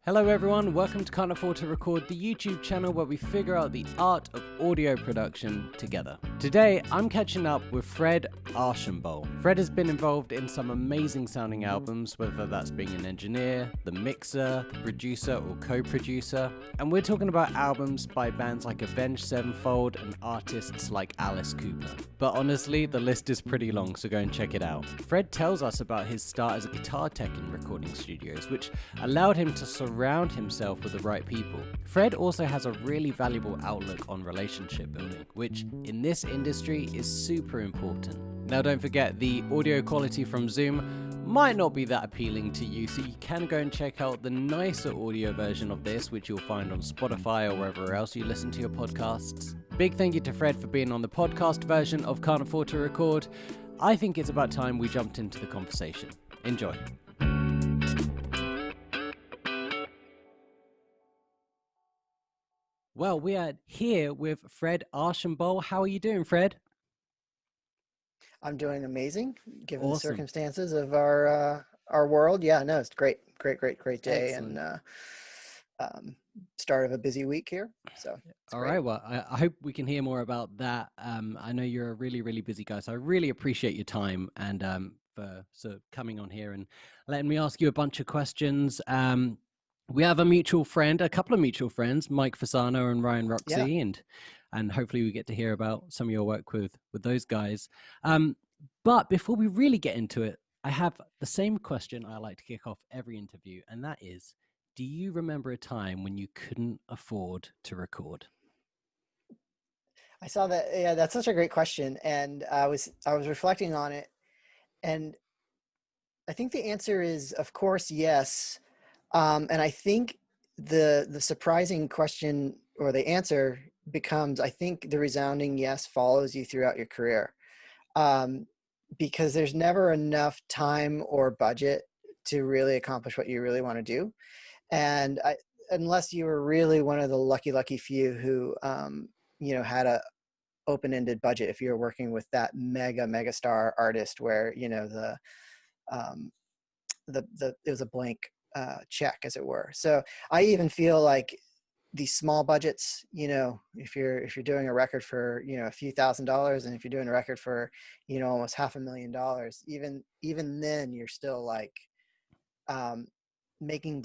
Hello everyone, welcome to Can't Afford to Record, the YouTube channel where we figure out the art of audio production together. Today, I'm catching up with Fred Archambault. Fred has been involved in some amazing sounding albums, whether that's being an engineer, the mixer, the producer or co-producer, and we're talking about albums by bands like Avenged Sevenfold and artists like Alice Cooper. But honestly, the list is pretty long, so go and check it out. Fred tells us about his start as a guitar tech in recording studios, which allowed him to surround himself with the right people. Fred also has a really valuable outlook on relationship building, which in this industry is super important. Now don't forget, the audio quality from Zoom might not be that appealing to you, so you can go and check out the nicer audio version of this, which you'll find on Spotify or wherever else you listen to your podcasts. Big thank you to Fred for being on the podcast version of Can't Afford to Record. I think it's about time we jumped into the conversation. Enjoy. Well, we are here with Fred Archambault. How are you doing, Fred? I'm doing amazing, given the Awesome. circumstances of our world. Yeah, no, it's great day. Excellent. And start of a busy week here. So it's All great. right. Well, I hope we can hear more about that. I know you're a really, really busy guy, so I really appreciate your time and for coming on here and letting me ask you a bunch of questions. We have a couple of mutual friends, Mike Fasano and Ryan Roxy, Yeah. and hopefully we get to hear about some of your work with those guys. But before we really get into it, I have the same question I like to kick off every interview, and that is, do you remember a time when you couldn't afford to record? I saw that. Yeah, that's such a great question. And I was reflecting on it, and I think the answer is, of course, yes. And I think the surprising question or the answer becomes, I think the resounding yes follows you throughout your career. Because there's never enough time or budget to really accomplish what you really want to do. And unless you were really one of the lucky few who, had a open-ended budget, if you're working with that mega star artist where, um, it was a blank check, as it were. So I even feel like these small budgets, if you're doing a record for, a few $1,000s, and if you're doing a record for, almost $500,000, even then you're still like making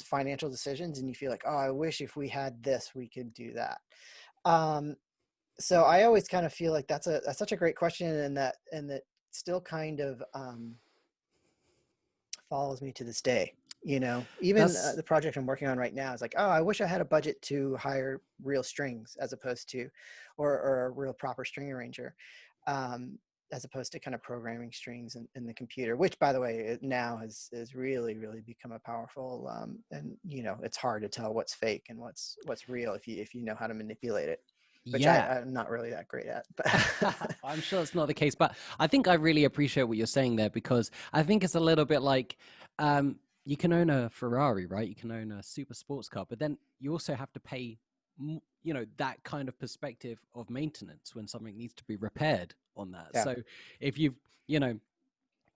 financial decisions, and you feel like, oh, I wish if we had this, we could do that. So I always kind of feel like that's such a great question, and that still kind of follows me to this day. Even the project I'm working on right now is like, oh, I wish I had a budget to hire real strings as opposed to, or a real proper string arranger, as opposed to kind of programming strings in the computer, which, by the way, it now has really become a powerful, and it's hard to tell what's fake and what's real if you know how to manipulate it, which Yeah. I'm not really that great at. But I'm sure it's not the case, but I think I really appreciate what you're saying there, because I think it's a little bit like, you can own a Ferrari, right? You can own a super sports car, but then you also have to pay, that kind of perspective of maintenance when something needs to be repaired on that. yeah. So if you're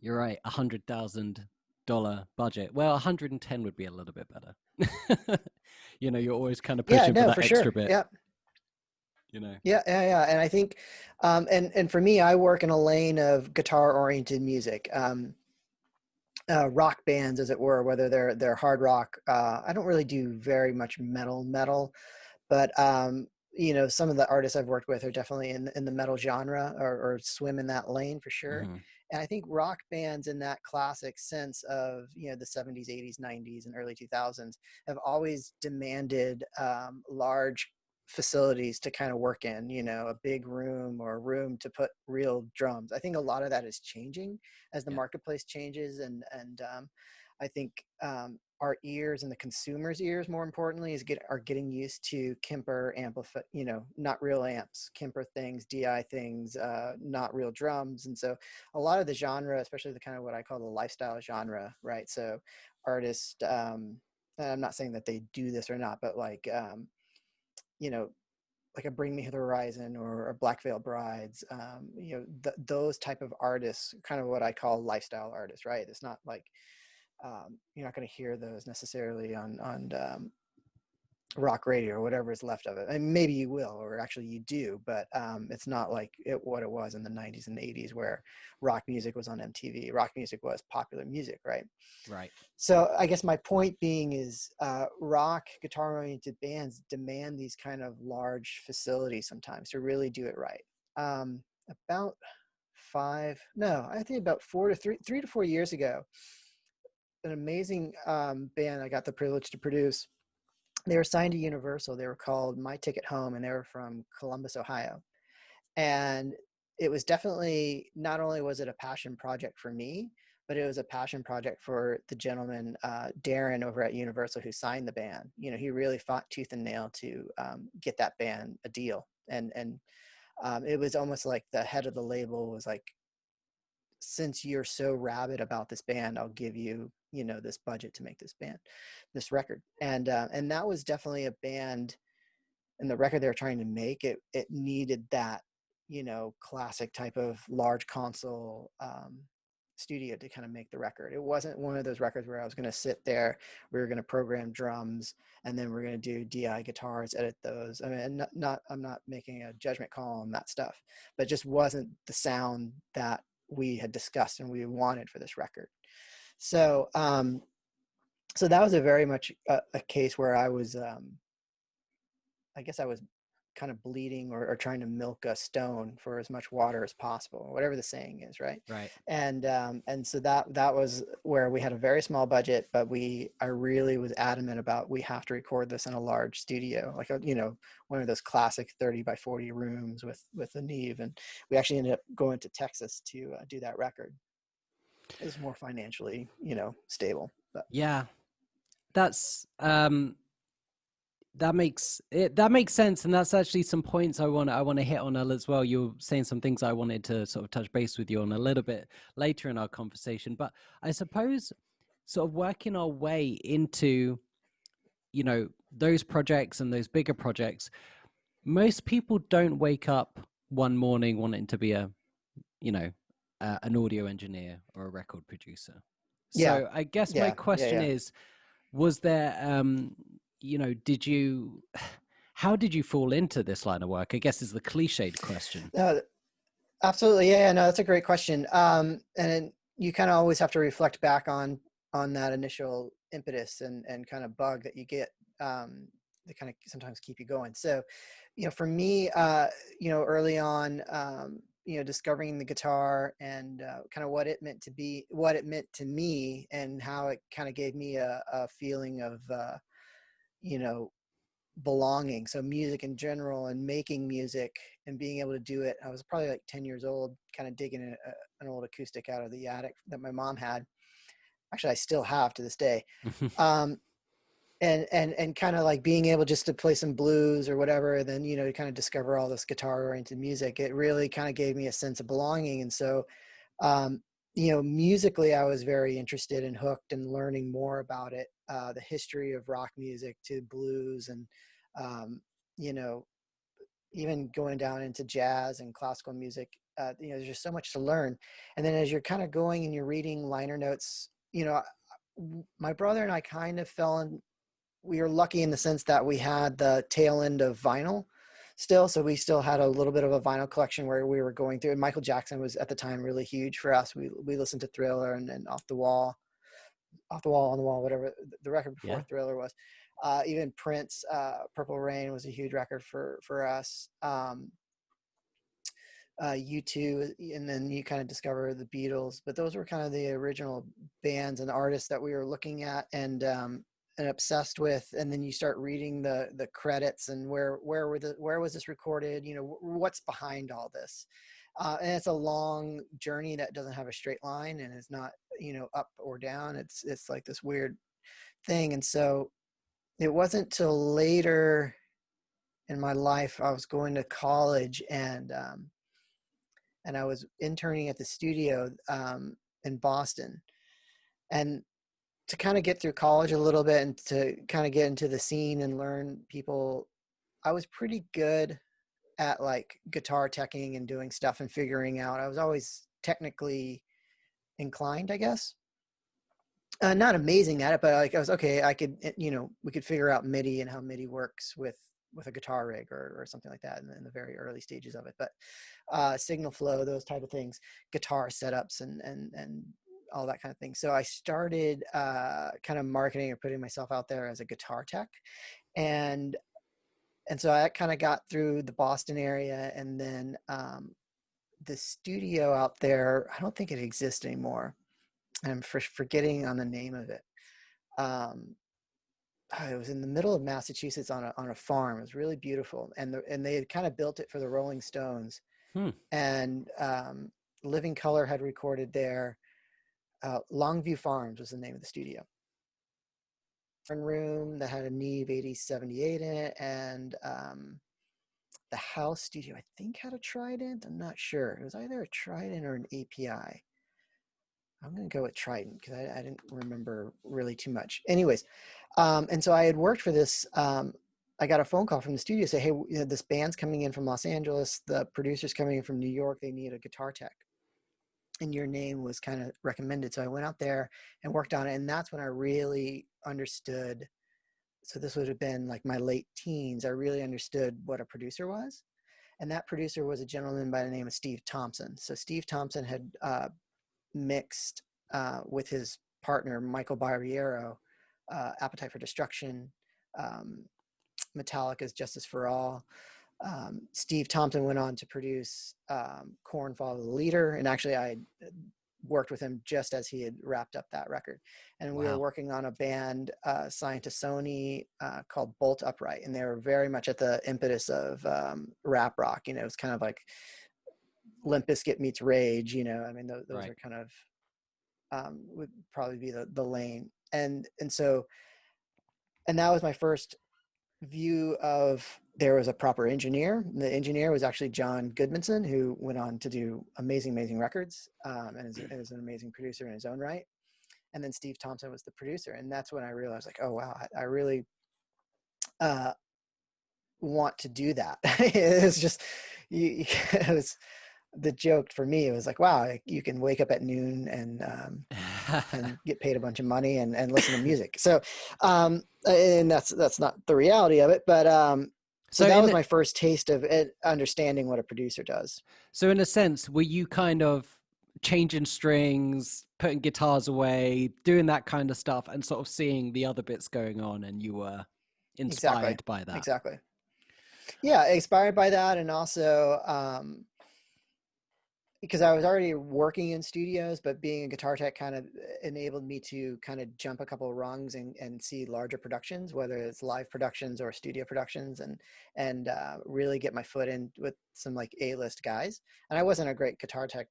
right, $100,000 budget. Well, 110 would be a little bit better. You're always kind of Yeah, pushing for no, that for extra sure. bit. Yeah. Yeah. Yeah. And I think, and for me, I work in a lane of guitar-oriented music, rock bands, as it were, whether they're hard rock. I don't really do very much metal, but some of the artists I've worked with are definitely in the metal genre, or swim in that lane for sure. Mm-hmm. And I think rock bands in that classic sense of, the 70s, 80s, 90s, and early 2000s have always demanded large facilities to kind of work in, a big room or a room to put real drums. I think a lot of that is changing as the Yeah. marketplace changes. And I think our ears, and the consumer's ears, more importantly, are getting used to Kemper amplify, not real amps, Kemper things, DI things, not real drums. And so a lot of the genre, especially the kind of what I call the lifestyle genre, right? So artists, and I'm not saying that they do this or not, but like, like a Bring Me the Horizon or a Black Veil Brides, those type of artists, kind of what I call lifestyle artists, right? It's not like You're not going to hear those necessarily on rock radio or whatever is left of it. And maybe you will, or actually you do, but it's not like what it was in the 90s and 80s where rock music was on MTV. Rock music was popular music, right? Right. So I guess my point being is rock guitar-oriented bands demand these kind of large facilities sometimes to really do it right. About about 3 to 4 years ago, an amazing band I got the privilege to produce. They were signed to Universal. They were called My Ticket Home, and they were from Columbus, Ohio. And it was definitely, not only was it a passion project for me, but it was a passion project for the gentleman, Darren over at Universal, who signed the band. You know, he really fought tooth and nail to get that band a deal. And it was almost like the head of the label was like, since you're so rabid about this band, I'll give you, you know, this budget to make this record. And that was definitely a band, and the record they were trying to make, it needed that, you know, classic type of large console studio to kind of make the record. It wasn't one of those records where I was going to sit there, we were going to program drums, and then we're going to do DI guitars, edit those. I mean, I'm not making a judgment call on that stuff, but it just wasn't the sound that we had discussed and we wanted for this record. So, so that was a very much a case where I was, I guess I was kind of bleeding or trying to milk a stone for as much water as possible, whatever the saying is, right? Right. And so that was where we had a very small budget, but I really was adamant about, we have to record this in a large studio, like you know, one of those classic 30 by 40 rooms with a Neve. And we actually ended up going to Texas to do that record. It was more financially, you know, stable. But Yeah, that's that makes sense, and that's actually some points I want to hit on as well. You're saying some things I wanted to sort of touch base with you on a little bit later in our conversation, but I suppose sort of working our way into, you know, those projects and those bigger projects, most people don't wake up one morning wanting to be an audio engineer or a record producer. yeah, So I guess my yeah, question yeah. is, was there how did you fall into this line of work, I guess, is the cliched question. No, absolutely. Yeah, no, that's a great question. And you kind of always have to reflect back on that initial impetus and kind of bug that you get, that kind of sometimes keep you going. So, you know, for me, you know, early on, you know, discovering the guitar and kind of what it meant to me, and how it kind of gave me a feeling of, you know, belonging. So music in general and making music and being able to do it. I was probably like 10 years old, kind of digging an old acoustic out of the attic that my mom had. Actually, I still have to this day. And kind of like being able just to play some blues or whatever, then, you know, to kind of discover all this guitar oriented music, it really kind of gave me a sense of belonging. And so, you know, musically, I was very interested and hooked and learning more about it, the history of rock music to blues, and, you know, even going down into jazz and classical music. You know, there's just so much to learn. And then as you're kind of going and you're reading liner notes, you know, my brother and I kind of we were lucky in the sense that we had the tail end of vinyl still. So we still had a little bit of a vinyl collection where we were going through, and Michael Jackson was at the time really huge for us. We listened to Thriller and Off the Wall, On the Wall, whatever the record before Yeah. Thriller was. Even Prince, Purple Rain was a huge record for us. U2, and then you kind of discover the Beatles, but those were kind of the original bands and artists that we were looking at and obsessed with. And then you start reading the credits and where was this recorded? You know, what's behind all this? And it's a long journey that doesn't have a straight line, and it's not, you know, up or down. It's like this weird thing. And so it wasn't till later in my life, I was going to college, and I was interning at the studio in Boston. And to kind of get through college a little bit and to kind of get into the scene and learn people, I was pretty good at like guitar teching and doing stuff and figuring out. I was always technically inclined, I guess. Not amazing at it, but like I was okay. I could, we could figure out MIDI and how MIDI works with a guitar rig or something like that in the very early stages of it. But signal flow, those type of things, guitar setups, and all that kind of thing. So I started kind of marketing or putting myself out there as a guitar tech, and so I kind of got through the Boston area, and then the studio out there. I don't think it exists anymore. I'm forgetting on the name of it. It was in the middle of Massachusetts on a farm. It was really beautiful, and they had kind of built it for the Rolling Stones. Hmm. And Living Color had recorded there. Longview Farms was the name of the studio. Room that had a Neve 8078 in it, and the house studio I think had a Trident. I'm not sure. It was either a Trident or an API. I'm going to go with Trident because I didn't remember really too much. Anyways, and so I had worked for this. I got a phone call from the studio say, hey, this band's coming in from Los Angeles. The producer's coming in from New York. They need a guitar tech. And your name was kind of recommended. So I went out there and worked on it. And that's when I really understood. So this would have been like my late teens. I really understood what a producer was. And that producer was a gentleman by the name of Steve Thompson. So Steve Thompson had mixed with his partner Michael Barriero, Appetite for Destruction, Metallica's Justice for All. Steve Thompson went on to produce Korn Follow the Leader, and actually I worked with him just as he had wrapped up that record. And we were working on a band signed to Sony called Bolt Upright, and they were very much at the impetus of rap rock. It was kind of like Limp Bizkit meets Rage, I mean, those Right. are kind of would probably be the lane. And so, and that was my first view of there was a proper engineer. The engineer was actually John Goodmanson, who went on to do amazing records and is an amazing producer in his own right. And then Steve Thompson was the producer. And that's when I realized like, oh, wow, I really want to do that. It was just, it was, the joke for me, it was like, wow, you can wake up at noon and get paid a bunch of money and listen to music. So, and that's not the reality of it, but so that was my first taste of it, understanding what a producer does. So in a sense, were you kind of changing strings, putting guitars away, doing that kind of stuff, and sort of seeing the other bits going on, and you were inspired by that? Exactly. Yeah, inspired by that, and also because I was already working in studios, but being a guitar tech kind of enabled me to kind of jump a couple of rungs and see larger productions, whether it's live productions or studio productions, and really get my foot in with some like A-list guys. And I wasn't a great guitar tech.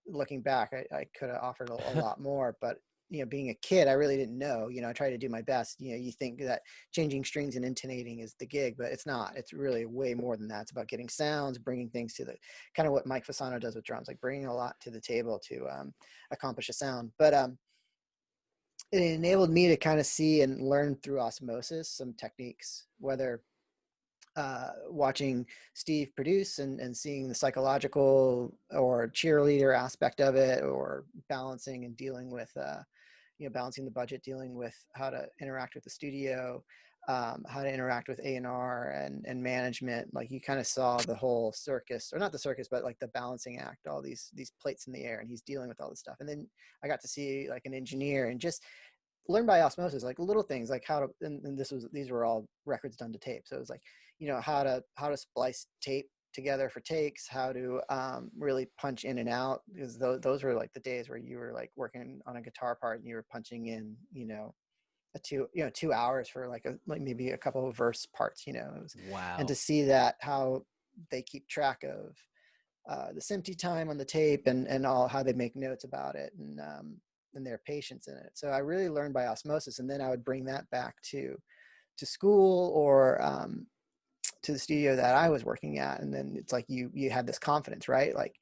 Looking back, I could have offered a lot more, but being a kid, I really didn't know. I tried to do my best. You think that changing strings and intonating is the gig, but it's not. It's really way more than that. It's about getting sounds, bringing things to the kind of what Mike Fasano does with drums, like bringing a lot to the table to accomplish a sound. But it enabled me to kind of see and learn through osmosis some techniques, whether watching Steve produce and seeing the psychological or cheerleader aspect of it, or balancing and dealing with balancing the budget, dealing with how to interact with the studio, how to interact with A&R and management. Like you kind of saw the whole circus, or not the circus, but like the balancing act, all these plates in the air, and he's dealing with all this stuff. And then I got to see like an engineer and just learn by osmosis, like little things like how to, and these were all records done to tape. So it was like, how to splice tape together for takes, how to really punch in and out, because those were like the days where you were like working on a guitar part and you were punching in, a 2 hours for like maybe a couple of verse parts, it was, Wow. And to see that, how they keep track of the SMPTE time on the tape and all, how they make notes about it, and their patience in it. So I really learned by osmosis, and then I would bring that back to school or to the studio that I was working at. And then it's like you had this confidence, right? Like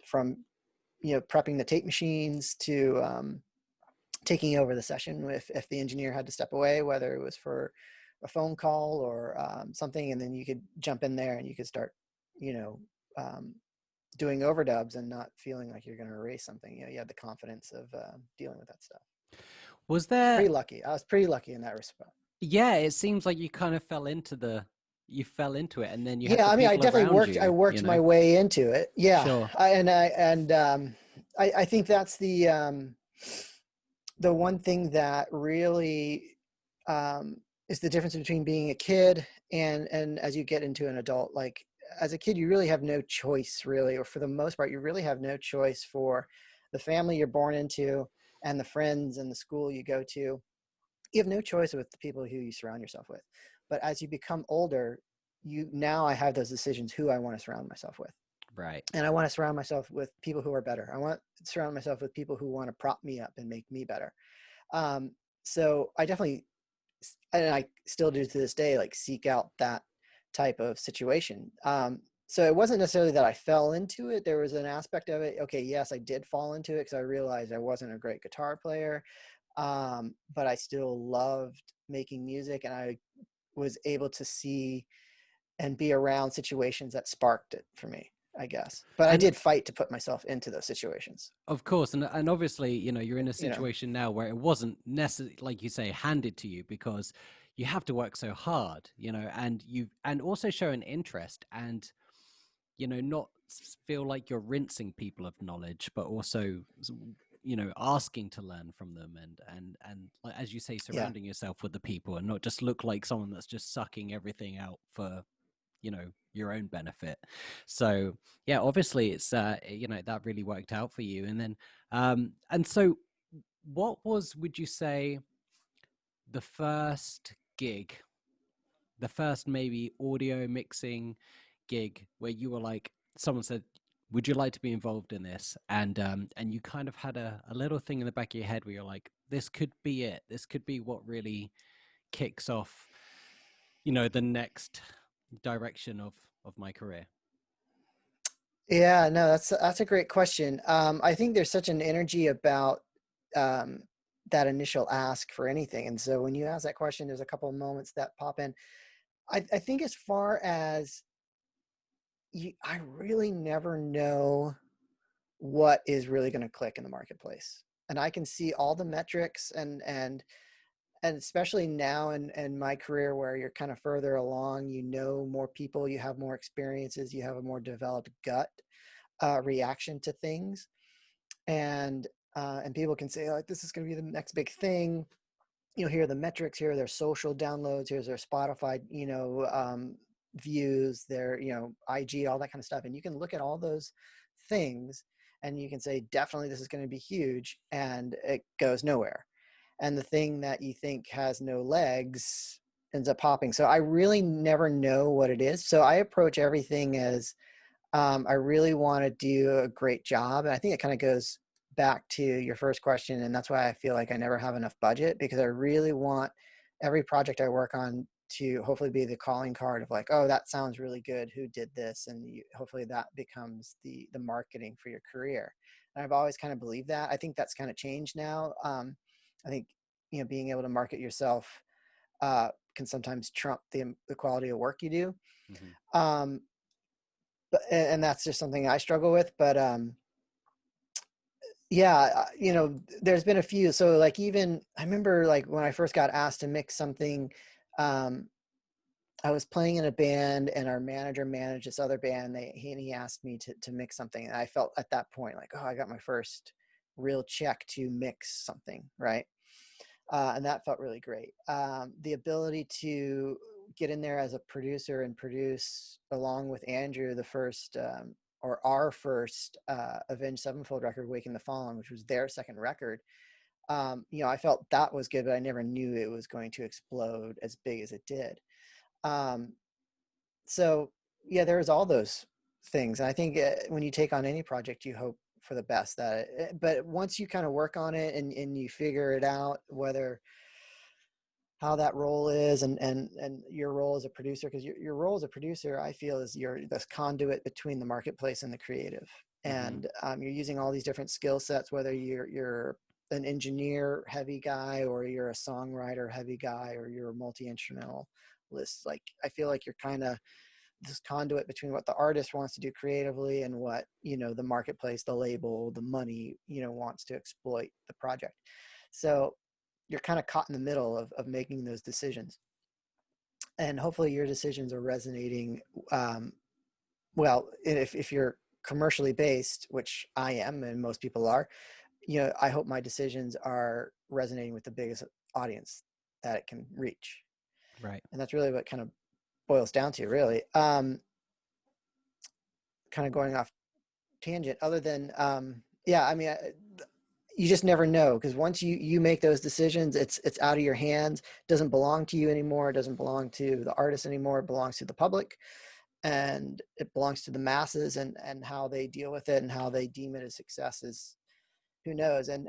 from prepping the tape machines to taking over the session if the engineer had to step away, whether it was for a phone call or something, and then you could jump in there and you could start doing overdubs and not feeling like you're going to erase something. You have the confidence of dealing with that stuff. Was It's there? pretty lucky. I was pretty lucky in that respect. Yeah, it seems like you kind of you fell into it, and then you had Yeah, the I mean, I people definitely around worked. I you. worked my way into it. Yeah, Sure. I think that's the one thing that really is the difference between being a kid and as you get into an adult. Like as a kid, you really have no choice, really, or for the most part, you really have no choice for the family you're born into and the friends and the school you go to. You have no choice with the people who you surround yourself with. But as you become older, now I have those decisions who I want to surround myself with. Right. And I want to surround myself with people who are better. I want to surround myself with people who want to prop me up and make me better. So I definitely, and I still do to this day, like seek out that type of situation. So it wasn't necessarily that I fell into it. There was an aspect of it. Okay, yes, I did fall into it because I realized I wasn't a great guitar player, but I still loved making music, and I was able to see and be around situations that sparked it for me, I guess. But I And did fight to put myself into those situations. of course, and obviously, you're in a You know, situation now where it wasn't necessarily, like you say, handed to you, because you have to work so hard, and also show an interest, and not feel like you're rinsing people of knowledge, but also asking to learn from them, and like, as you say, yeah, surrounding yourself with the people, and not just look like someone that's just sucking everything out for your own benefit. So yeah, obviously it's that really worked out for you. And then and so what would you say, the first gig, the first maybe audio mixing gig where you were like, someone said, would you like to be involved in this, and you kind of had a little thing in the back of your head where you're like, this could be it, this could be what really kicks off the next direction of my career? yeah, no, that's a great question. I think there's such an energy about um, that initial ask for anything, and so when you ask that question, there's a couple of moments that pop in. I think as far as I really never know what is really going to click in the marketplace, and I can see all the metrics and especially now in my career where you're kind of further along, more people, you have more experiences, you have a more developed gut reaction to things, and people can say like, this is going to be the next big thing. Here are the metrics, here are their social downloads, here's their Spotify views, their IG, all that kind of stuff, and you can look at all those things and you can say definitely this is going to be huge, and it goes nowhere. And the thing that you think has no legs ends up popping. So I really never know what it is. So I approach everything as I really want to do a great job. And I think it kind of goes back to your first question. And that's why I feel like I never have enough budget, because I really want every project I work on to hopefully be the calling card of like, oh, that sounds really good. Who did this? And hopefully that becomes the marketing for your career. And I've always kind of believed that. I think that's kind of changed now. I think, being able to market yourself can sometimes trump the quality of work you do. Hmm. Um, and that's just something I struggle with. But yeah, there's been a few. So like, even I remember like when I first got asked to mix something, um, I was playing in a band and our manager managed this other band. He asked me to mix something. And I felt at that point like, oh, I got my first real check to mix something. Right. And that felt really great. The ability to get in there as a producer and produce along with Andrew the first or our first Avenged Sevenfold record, Waking the Fallen, which was their second record. I felt that was good, but I never knew it was going to explode as big as it did. Um, so yeah, there's all those things. And I think when you take on any project, you hope for the best but once you kind of work on it and you figure it out, whether how that role is and your role as a producer, because your role as a producer, I feel, is you're this conduit between the marketplace and the creative. Hmm. And you're using all these different skill sets, whether you're an engineer heavy guy or you're a songwriter heavy guy or you're a multi-instrumentalist. Like, I feel like you're kind of this conduit between what the artist wants to do creatively and what, the marketplace, the label, the money, wants to exploit the project. So you're kind of caught in the middle of making those decisions. And hopefully your decisions are resonating. Well, if you're commercially based, which I am, and most people are, I hope my decisions are resonating with the biggest audience that it can reach. Right. And that's really what kind of boils down to, really. Kind of going off tangent, other than, you just never know, because once you make those decisions, it's out of your hands. It doesn't belong to you anymore. It doesn't belong to the artist anymore. It belongs to the public, and it belongs to the masses, and how they deal with it and how they deem it as success is, who knows. And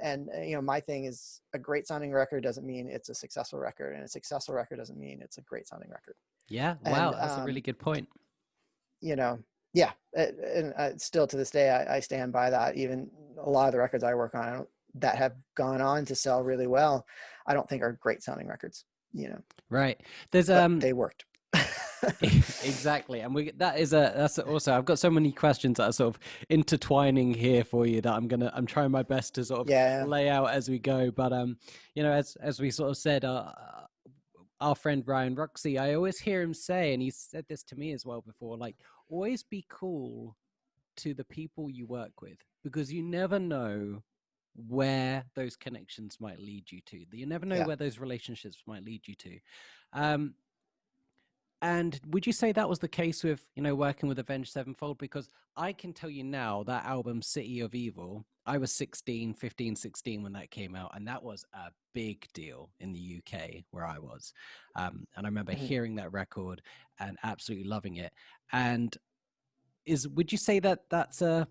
my thing is, a great sounding record doesn't mean it's a successful record, and a successful record doesn't mean it's a great sounding record. Yeah. Wow. That's a really good point. Yeah. And still to this day, I stand by that. Even a lot of the records I work on that have gone on to sell really well, I don't think are great sounding records, Right. There's, but they worked. Exactly. And that's also, I've got so many questions that are sort of intertwining here for you that I'm trying my best to sort of lay out as we go. But, as we sort of said, our friend Ryan Roxy, I always hear him say, and he said this to me as well before, like, always be cool to the people you work with, because you never know where those connections might lead you to. You never know where those relationships might lead you to. And would you say that was the case with, working with Avenged Sevenfold? Because I can tell you now, that album City of Evil, I was 16 when that came out, and that was a big deal in the UK where I was. And I remember hearing that record and absolutely loving it. And would you say that that's that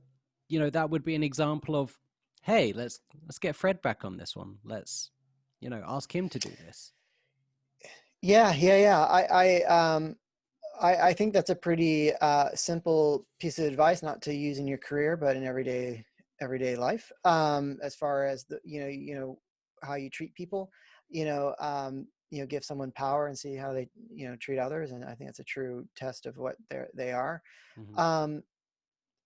would be an example of, hey, let's get Fred back on this one. Let's, ask him to do this. Yeah. I think that's a pretty simple piece of advice, not to use in your career, but in everyday life. As far as the how you treat people, give someone power and see how they treat others, and I think that's a true test of what they are. Mm-hmm.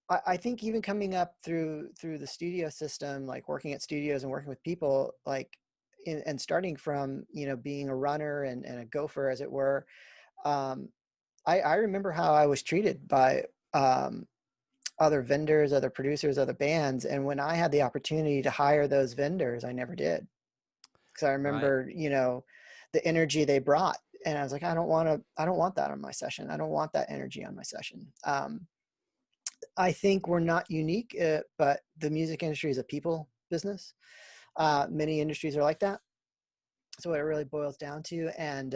I think even coming up through the studio system, like working at studios and working with people, like and starting from being a runner and a gopher, as it were. I remember how I was treated by other vendors, other producers, other bands. And when I had the opportunity to hire those vendors, I never did. Because I remember, the energy they brought. And I was like, I don't want that on my session. I don't want that energy on my session. I think we're not unique, but the music industry is a people business. Many industries are like that. So what it really boils down to. And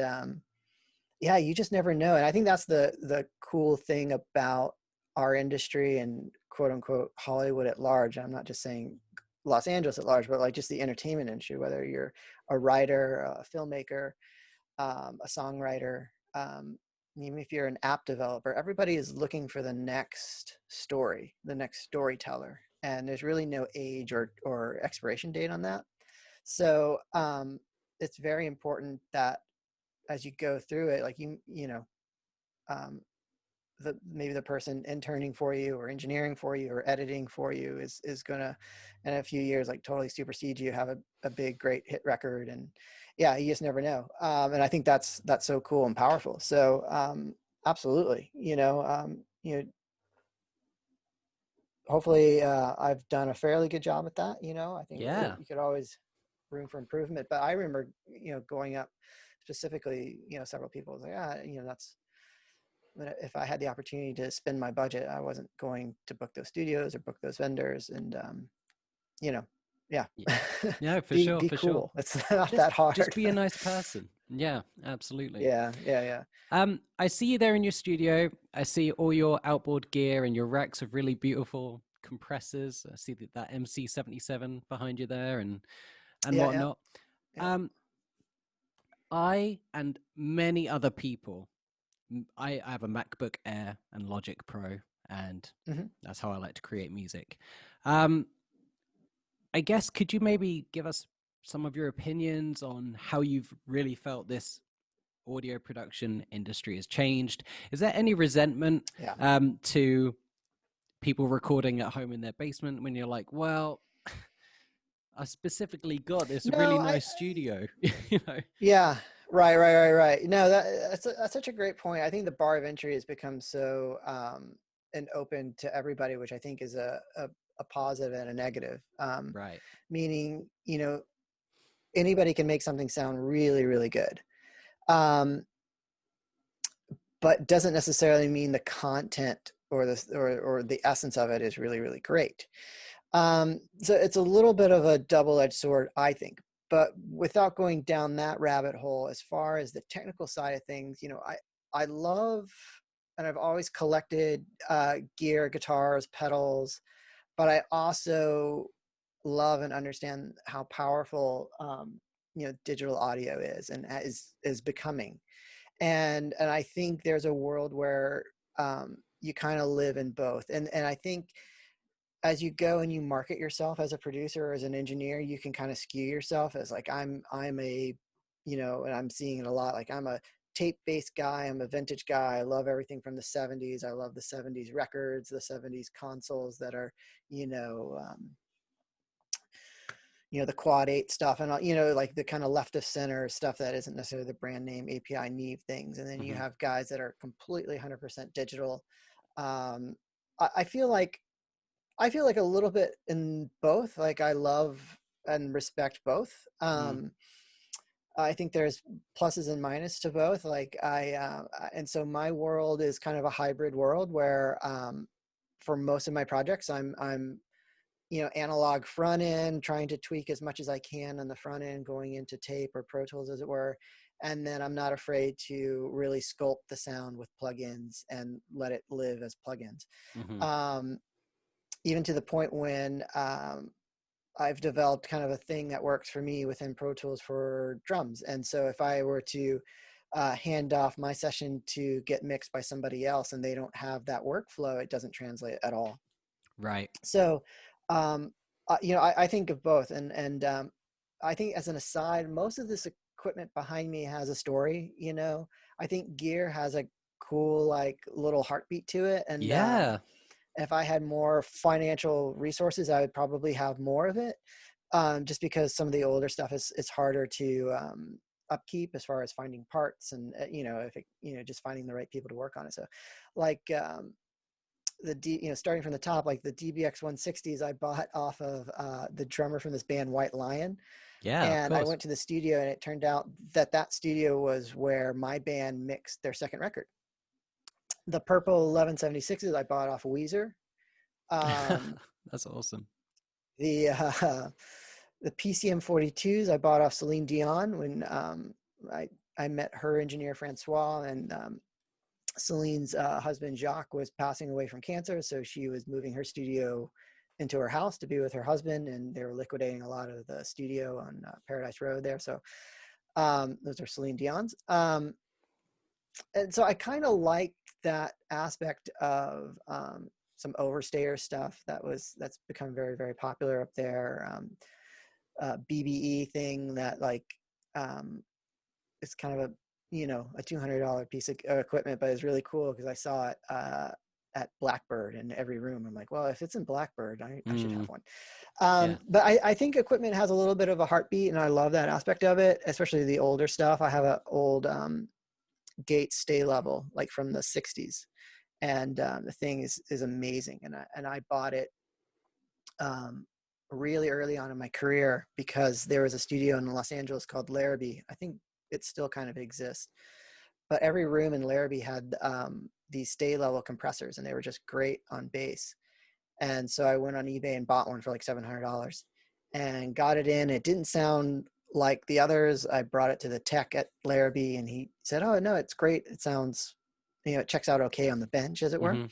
you just never know. And I think that's the cool thing about our industry and quote unquote Hollywood at large. I'm not just saying Los Angeles at large, but like just the entertainment industry, whether you're a writer, a filmmaker, a songwriter, even if you're an app developer, everybody is looking for the next story, the next storyteller. And there's really no age or expiration date on that. So it's very important that as you go through it, like maybe the person interning for you or engineering for you or editing for you is gonna in a few years like totally supersede you, have a big great hit record. And you just never know. And I think that's so cool and powerful. So absolutely, hopefully I've done a fairly good job at that. I think you could always room for improvement, but I remember going up specifically, several people was like, that's, if I had the opportunity to spend my budget, I wasn't going to book those studios or book those vendors. And Yeah, for be sure. cool. It's not that hard. Just be a nice person. Yeah, absolutely. Yeah. I see you there in your studio. I see all your outboard gear and your racks of really beautiful compressors. I see that MC77 behind you there and whatnot. Yeah. I and many other people, I have a MacBook Air and Logic Pro, and that's how I like to create music. I guess, could you maybe give us some of your opinions on how you've really felt this audio production industry has changed. Is there any resentment Yeah. to people recording at home in their basement when you're like, well, I specifically got this really No, nice studio, you know? yeah, right. No, that's such a great point. I think the bar of entry has become so and open to everybody, which I think is a positive and a negative. Right. Meaning, anybody can make something sound really, really good, um, but doesn't necessarily mean the content or the essence of it is really, really great. So it's a little bit of a double-edged sword, I think. But without going down that rabbit hole, as far as the technical side of things, I love, and I've always collected gear, guitars, pedals, but I also love and understand how powerful digital audio is and is becoming. And I think there's a world where you kind of live in both. And I think as you go and you market yourself as a producer or as an engineer, you can kind of skew yourself as like, I'm a, and I'm seeing it a lot. Like, I'm a tape-based guy. I'm a vintage guy. I love everything from the 70s. I love the 70s records, the 70s consoles that are, the quad 8 stuff, and like the kind of left of center stuff that isn't necessarily the brand name API Neve things. And then you have guys that are completely 100% digital. I feel like a little bit in both. Like, I love and respect both. I think there's pluses and minuses to both. Like, and so my world is kind of a hybrid world where, for most of my projects, I'm analog front end, trying to tweak as much as I can on the front end, going into tape or Pro Tools, as it were. And then I'm not afraid to really sculpt the sound with plugins and let it live as plugins. Even to the point when I've developed kind of a thing that works for me within Pro Tools for drums. And so if I were to hand off my session to get mixed by somebody else and they don't have that workflow, it doesn't translate at all. Right. So, I think of both. And I think, as an aside, most of this equipment behind me has a story. I think gear has a cool, like, little heartbeat to it. And Yeah. if I had more financial resources, I would probably have more of it, just because some of the older stuff is harder to upkeep as far as finding parts and, if it, just finding the right people to work on it. So, like, starting from the top, like the DBX 160s, I bought off of the drummer from this band White Lion. Yeah, of And I course. went to the studio, and it turned out that studio was where my band mixed their second record. The purple 1176s I bought off of Weezer. That's awesome. The the PCM 42s I bought off Celine Dion when I met her engineer Francois, and Celine's husband Jacques was passing away from cancer, so she was moving her studio into her house to be with her husband, and they were liquidating a lot of the studio on Paradise Road there. So those are Celine Dion's. And so I kind of like that aspect of some overstayer stuff that's become very, very popular up there. BBE thing that, like, it's kind of a $200 piece of equipment, but it's really cool because I saw it at Blackbird in every room. I'm like, well, if it's in Blackbird, I should have one. Yeah. But I think equipment has a little bit of a heartbeat, and I love that aspect of it, especially the older stuff. I have an old Gates stay level, like from the 60s. And the thing is amazing. And I bought it really early on in my career because there was a studio in Los Angeles called Larrabee. I think it still kind of exists. But every room in Larrabee had these stay level compressors, and they were just great on bass. And so I went on eBay and bought one for like $700 and got it in. It didn't sound like the others. I brought it to the tech at Larrabee, and he said, "Oh, no, it's great. It sounds, it checks out okay on the bench, as it were."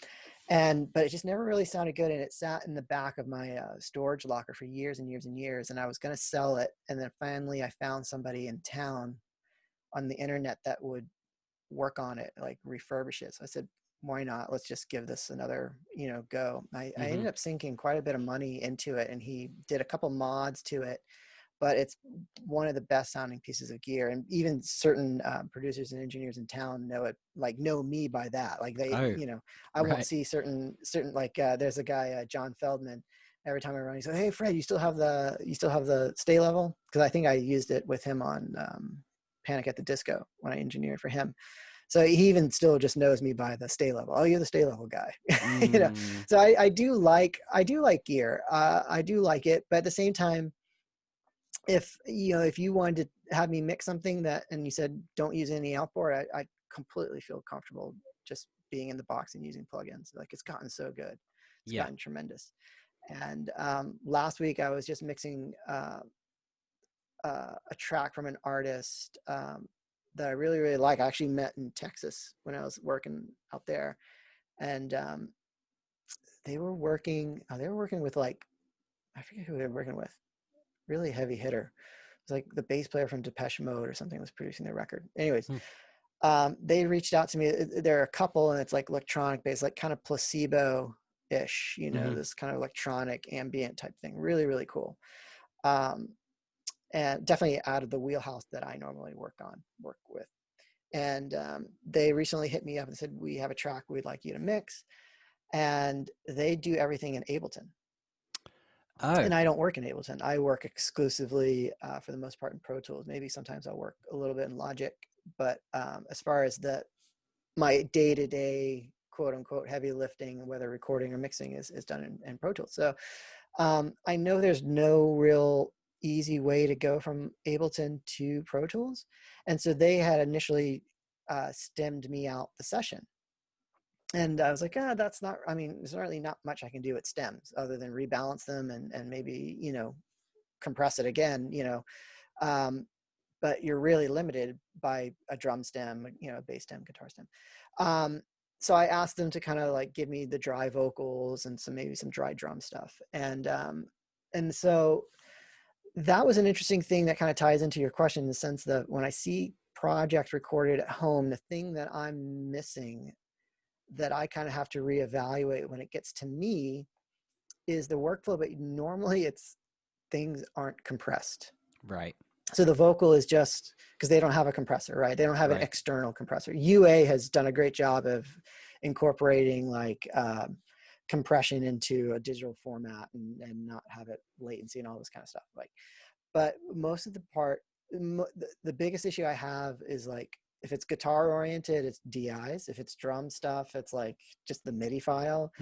But it just never really sounded good. And it sat in the back of my storage locker for years and years and years. And I was going to sell it. And then finally I found somebody in town on the internet that would work on it, like refurbish it. So I said, why not? Let's just give this another, go. I ended up sinking quite a bit of money into it, and he did a couple mods to it. but it's one of the best sounding pieces of gear. And even certain producers and engineers in town know me by that. Like they, Oh, I won't right. see certain like there's a guy, John Feldman. Every time I run, he says, "Hey Fred, you still have the stay level?" Because I think I used it with him on Panic at the Disco when I engineered for him. So he even still just knows me by the stay level. Oh, you're the stay level guy. So I do like gear. I do like it, but at the same time, if you wanted to have me mix something and you said don't use any outboard, I completely feel comfortable just being in the box and using plugins. Like, it's gotten so good. It's gotten tremendous. And last week I was just mixing a track from an artist that I really, really like. I actually met in Texas when I was working out there, and they were working with, like, I forget who they were working with, really heavy hitter. It was like the bass player from Depeche Mode or something was producing their record. Anyways, they reached out to me. They're a couple, and it's like electronic based, like kind of placebo-ish, this kind of electronic ambient type thing. Really, really cool. And definitely out of the wheelhouse that I normally work with. And they recently hit me up and said, we have a track we'd like you to mix. And they do everything in Ableton. Oh. And I don't work in Ableton. I work exclusively, for the most part, in Pro Tools. Maybe sometimes I'll work a little bit in Logic. But as far as my day-to-day, quote unquote, heavy lifting, whether recording or mixing, is done in Pro Tools. So I know there's no real easy way to go from Ableton to Pro Tools. And so they had initially stemmed me out the session. And I was like, that's not, there's certainly not much I can do with stems other than rebalance them and maybe, compress it again, but you're really limited by a drum stem, bass stem, guitar stem. So I asked them to kind of like give me the dry vocals and maybe some dry drum stuff. And so that was an interesting thing that kind of ties into your question, in the sense that when I see projects recorded at home, the thing that I'm missing that I kind of have to reevaluate when it gets to me is the workflow. But normally things aren't compressed. Right. So the vocal is just, because they don't have a compressor, right? They don't have an external compressor. UA has done a great job of incorporating like compression into a digital format and not have it latency and all this kind of stuff. Like, but most of the part, the biggest issue I have is like, if it's guitar oriented, it's DIs. If it's drum stuff, it's like just the MIDI file.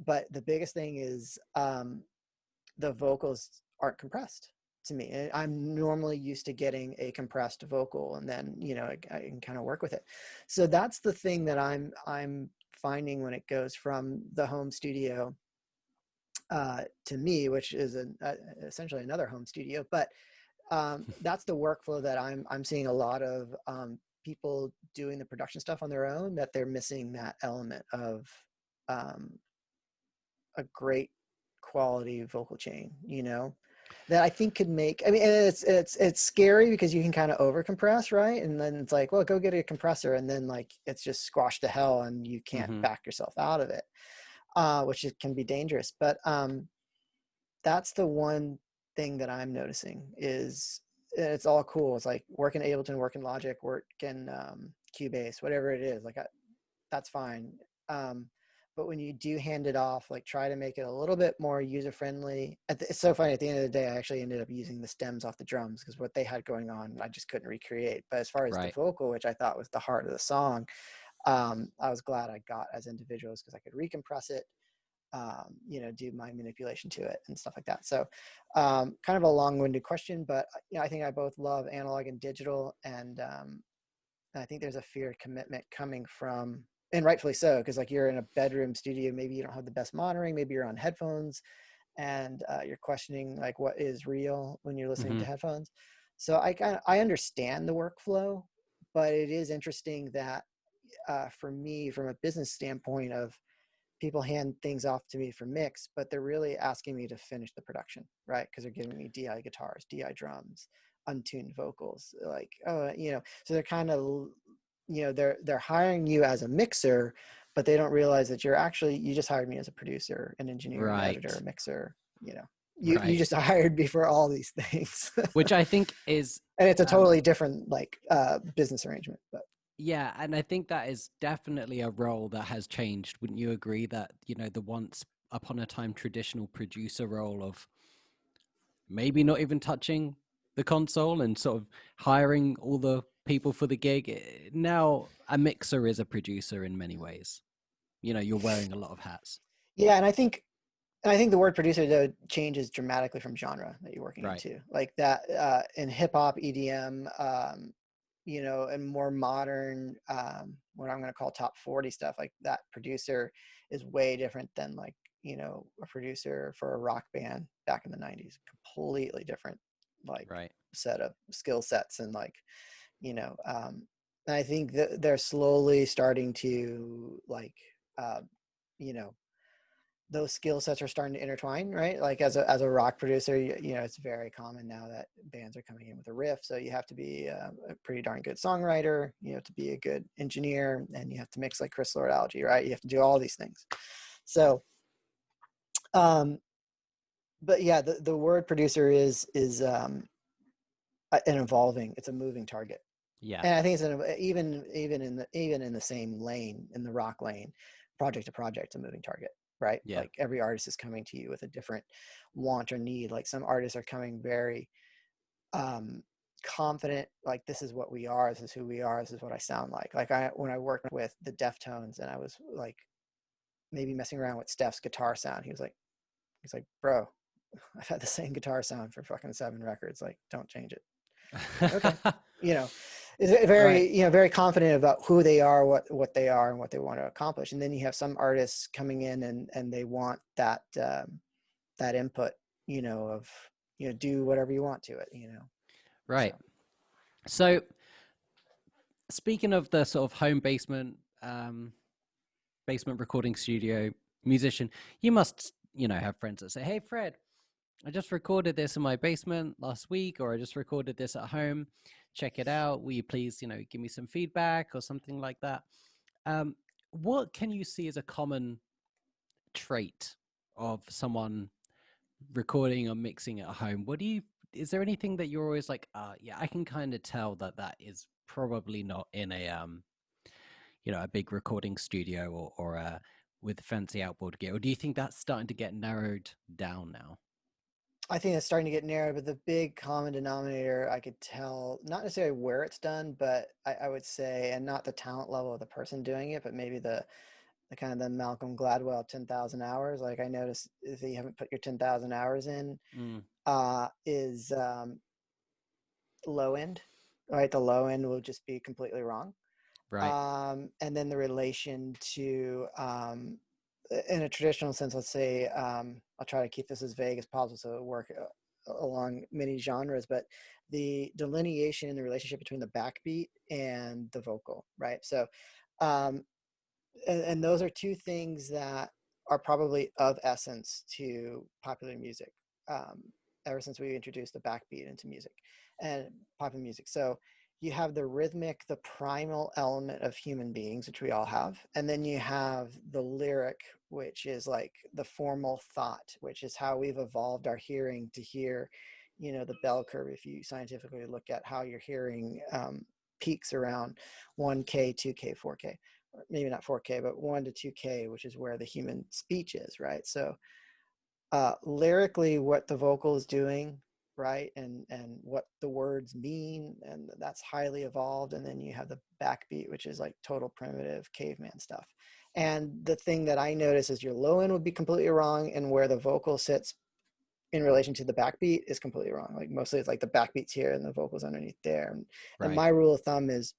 But the biggest thing is the vocals aren't compressed to me. I'm normally used to getting a compressed vocal, and then I can kind of work with it. So that's the thing that I'm finding when it goes from the home studio to me, which is essentially another home studio. But that's the workflow that I'm seeing a lot of people doing the production stuff on their own, that they're missing that element of a great quality vocal chain, that I think could make, it's scary because you can kind of over compress, right? And then it's like, well, go get a compressor, and then like it's just squashed to hell and you can't back yourself out of it, which can be dangerous. But that's the one thing that I'm noticing is it's all cool. It's like working Ableton, working Logic, working Cubase, whatever it is, like that's fine. But when you do hand it off, like try to make it a little bit more user-friendly. It's so funny, at the end of the day, I actually ended up using the stems off the drums because what they had going on, I just couldn't recreate. But as far as the vocal, which I thought was the heart of the song, I was glad I got as individuals because I could recompress it, do my manipulation to it and stuff like that. So kind of a long-winded question, but I think I both love analog and digital. And I think there's a fear of commitment coming from, and rightfully so, because like you're in a bedroom studio, maybe you don't have the best monitoring, maybe you're on headphones, and you're questioning like what is real when you're listening to headphones. So I understand the workflow, but it is interesting that for me, from a business standpoint, of people hand things off to me for mix, but they're really asking me to finish the production, right? Because they're giving me DI guitars, DI drums, untuned vocals, like, so they're kind of, they're hiring you as a mixer, but they don't realize that you just hired me as a producer, an engineer, an editor, a mixer, you just hired me for all these things. Which I think is, and it's a totally different business arrangement, but yeah, and I think that is definitely a role that has changed. Wouldn't you agree that, the once upon a time traditional producer role of maybe not even touching the console and sort of hiring all the people for the gig, now a mixer is a producer in many ways. You're wearing a lot of hats. yeah, and I think the word producer though changes dramatically from genre that you're working Right. into, like that in hip hop, EDM, and more modern, what I'm going to call top 40 stuff. Like that producer is way different than like a producer for a rock band back in the 90s. Completely different, like Right. set of skill sets and like and I think that they're slowly starting to like uh, you know those skill sets are starting to intertwine, right? Like as a rock producer, it's very common now that bands are coming in with a riff. So you have to be a pretty darn good songwriter. You have to be a good engineer, and you have to mix like Chris Lord-Alge, right? You have to do all these things. So, but yeah, the word producer is an evolving. It's a moving target. Yeah. And I think it's even in the same lane, in the rock lane, project to project, a moving target, right? Yeah. Like every artist is coming to you with a different want or need. Like some artists are coming very confident, like this is what we are, this is who we are, this is what I sound like. Like when I worked with the Deftones and I was like maybe messing around with Steph's guitar sound, he's like, bro, I've had the same guitar sound for fucking 7 records. Like, don't change it. Okay. Is very, Right. very confident about who they are, what they are, and what they want to accomplish. And then you have some artists coming in and they want that input, of do whatever you want to it, Right. So speaking of the sort of home basement recording studio musician, you must, have friends that say, "Hey, Fred, I just recorded this in my basement last week, or I just recorded this at home. Check it out. Will you please, give me some feedback or something like that?" What can you see as a common trait of someone recording or mixing at home? Is there anything that you're always like, yeah, I can kind of tell that is probably not in a big recording studio or with fancy outboard gear? Or do you think that's starting to get narrowed down now? I think it's starting to get narrow, but the big common denominator, I could tell, not necessarily where it's done, but I would say, and not the talent level of the person doing it, but maybe the kind of the Malcolm Gladwell 10,000 hours. Like I noticed if you haven't put your 10,000 hours in, is low end, right? The low end will just be completely wrong. Right. And then the relation to, in a traditional sense, let's say, I'll try to keep this as vague as possible so it'll work along many genres, but the delineation in the relationship between the backbeat and the vocal, right? So, and those are two things that are probably of essence to popular music, ever since we introduced the backbeat into music and popular music. So you have the rhythmic, the primal element of human beings, which we all have. And then you have the lyric, which is like the formal thought, which is how we've evolved our hearing to hear, the bell curve. If you scientifically look at how your hearing peaks around 1K, 2K, 4K, or maybe not 4K, but 1 to 2K, which is where the human speech is, right? So lyrically, what the vocal is doing, right, and what the words mean, and that's highly evolved. And then you have the backbeat, which is like total primitive caveman stuff. And the thing that I notice is your low end would be completely wrong, and where the vocal sits in relation to the backbeat is completely wrong. Like mostly it's like the backbeat's here and the vocals underneath there. And my rule of thumb is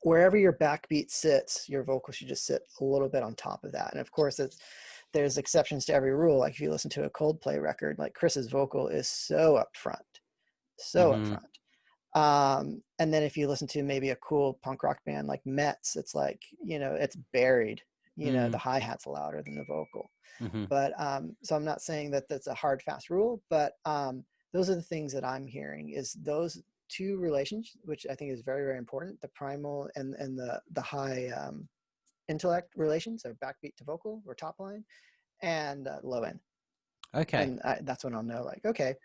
wherever your backbeat sits, your vocal should just sit a little bit on top of that. And of course, there's exceptions to every rule. Like if you listen to a Coldplay record, like Chris's vocal is so upfront, so upfront. And then if you listen to maybe a cool punk rock band like Mets, it's like, it's buried, the hi-hat's louder than the vocal. But so I'm not saying that that's a hard, fast rule, but those are the things that I'm hearing is those two relations, which I think is very, very important, the primal and the high intellect relations, so backbeat to vocal or top line, and low end. Okay. And that's when I'll know, like, okay,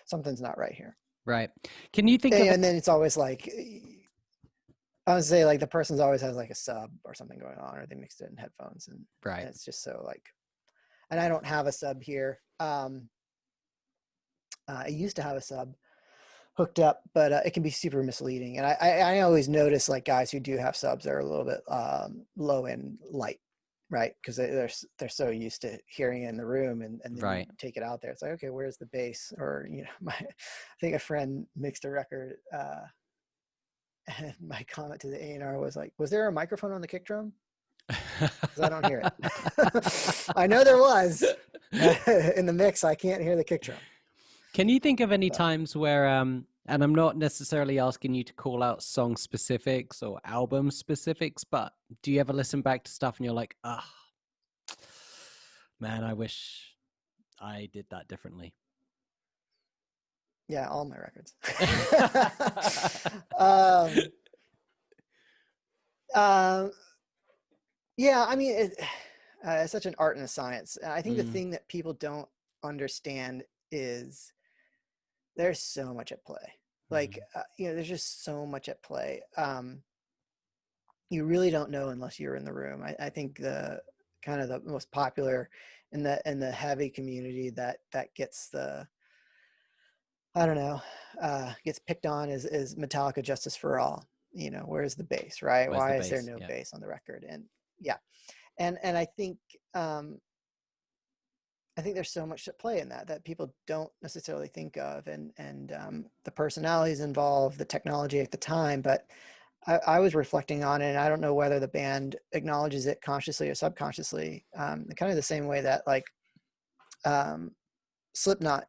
something's not right here. Right. Can you think of And then it's always like, I would say, like, the person's always has like a sub or something going on, or they mixed it in headphones, and right. it's just so like, and I don't have a sub here. I used to have a sub hooked up, but it can be super misleading. And I always notice, like, guys who do have subs are a little bit low in light, right? Because they're so used to hearing it in the room, and then Right. you take it out there. It's like, okay, where's the bass? Or, you know, I think a friend mixed a record, and my comment to the A&R was like, was there a microphone on the kick drum? Because I don't hear it. I know there was, but in the mix, I can't hear the kick drum. Can you think of any times where, and I'm not necessarily asking you to call out song specifics or album specifics, but do you ever listen back to stuff and you're like, ah, man, I wish I did that differently? Yeah, all my records. Yeah, I mean, it's such an art and a science. I think the thing that people don't understand is there's so much at play. Like, you know, there's just so much at play. You really don't know unless you're in the room. I think the kind of the most popular in the heavy community that gets the, I don't know, gets picked on is Metallica Justice for All. You know, where's the bass, right? Where's the Why is there bass? no Yeah. bass on the record? And yeah, and I think there's so much at play in that people don't necessarily think of, and the personalities involved, the technology at the time. But I was reflecting on it, and I don't know whether the band acknowledges it consciously or subconsciously. Kind of the same way that, like, Slipknot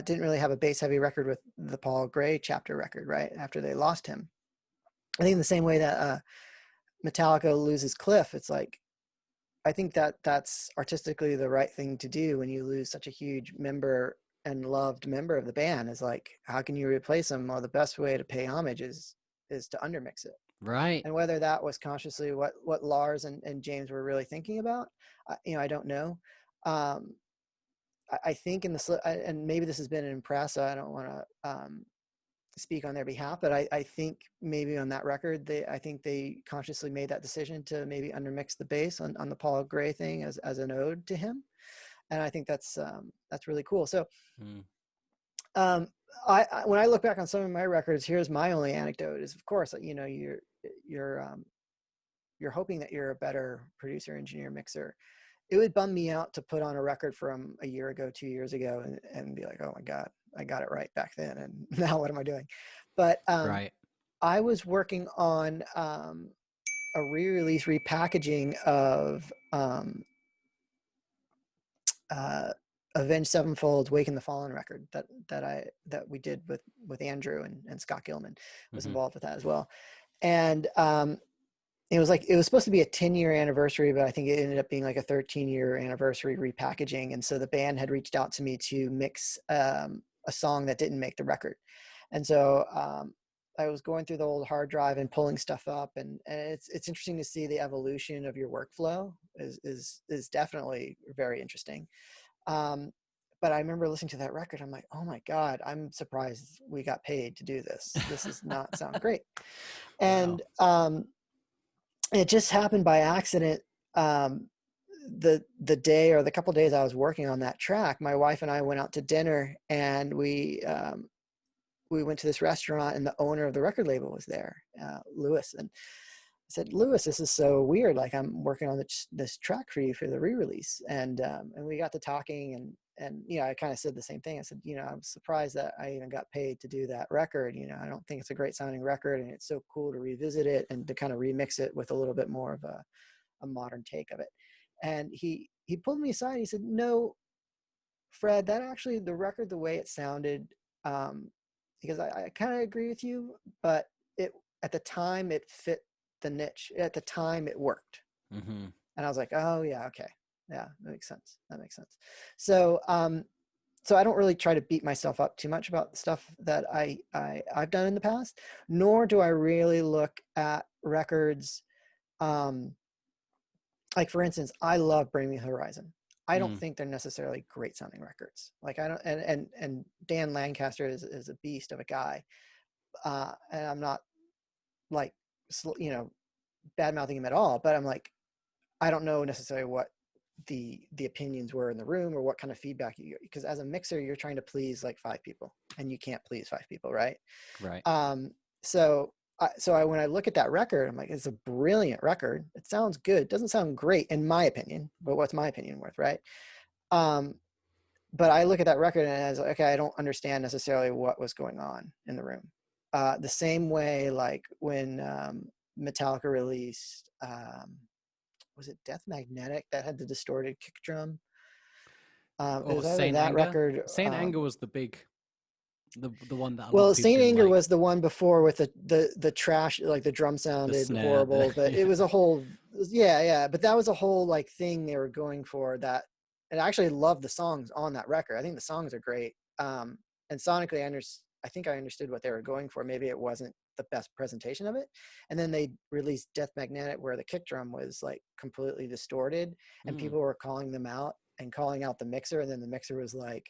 didn't really have a bass heavy record with the Paul Gray chapter record, right? After they lost him. I think in the same way that Metallica loses Cliff, it's like, I think that's artistically the right thing to do when you lose such a huge member and loved member of the band, is like, how can you replace them? Well, the best way to pay homage is to undermix it. Right. And whether that was consciously what Lars and James were really thinking about, you know, I don't know. I think and maybe this has been an impress, I don't want to speak on their behalf, but I think maybe on that record, I think they consciously made that decision to maybe undermix the bass on the Paul Gray thing as an ode to him. And I think that's really cool. So when I look back on some of my records, here's my only anecdote is, of course, you know, you're hoping that you're a better producer, engineer, mixer. It would bum me out to put on a record from a year ago, 2 years ago, and be like, oh my God, I got it right back then, and now what am I doing? But right. I was working on a re-release repackaging of Avenged Sevenfold Wake in the Fallen record that we did with Andrew and Scott Gilman was involved with that as well. And it was supposed to be a 10-year anniversary, but I think it ended up being like a 13-year anniversary repackaging. And so the band had reached out to me to mix a song that didn't make the record. And so I was going through the old hard drive and pulling stuff up, and it's interesting to see the evolution of your workflow is definitely very interesting. But I remember listening to that record. I'm like, oh my God, I'm surprised we got paid to do this. This does not sound great. And it just happened by accident. The day or the couple of days I was working on that track, my wife and I went out to dinner, and we went to this restaurant, and the owner of the record label was there, Lewis. And I said, Lewis, this is so weird. Like, I'm working on this track for you for the re-release. And we got to talking, and, you know, I kind of said the same thing. I said, you know, I'm surprised that I even got paid to do that record. You know, I don't think it's a great sounding record, and it's so cool to revisit it and to kind of remix it with a little bit more of a modern take of it. And he pulled me aside. He said, no, Fred, that actually, the record, the way it sounded, because I kind of agree with you, but at the time it fit the niche. At the time it worked. And I was like, oh yeah, okay. Yeah, that makes sense. So, so I don't really try to beat myself up too much about the stuff that I've done in the past, nor do I really look at records. Like, for instance, I love Bring Me the Horizon. I don't think they're necessarily great sounding records. Like I don't, and Dan Lancaster is a beast of a guy. And I'm not like, you know, bad mouthing him at all, but I'm like, I don't know necessarily what the opinions were in the room or what kind of feedback you get, because as a mixer, you're trying to please like 5 people and you can't please 5 people. Right. Right. So when I look at that record, I'm like, it's a brilliant record. It sounds good. It doesn't sound great in my opinion, but what's my opinion worth? Right. But I look at that record and I was like, okay, I don't understand necessarily what was going on in the room. The same way, like when Metallica released, was it Death Magnetic that had the distorted kick drum? It Or was either Saint that Anger. record. Saint Anger was the big, the one that a lot Well, of people Saint didn't Anger like. was the one before with the trash, like the drum sounded snare, horrible, but it was a whole, yeah. But that was a whole like thing they were going for that. And I actually love the songs on that record. I think the songs are great. And sonically, I think I understood what they were going for. Maybe it wasn't the best presentation of it. And then they released Death Magnetic, where the kick drum was like completely distorted, and people were calling them out and calling out the mixer. And then the mixer was like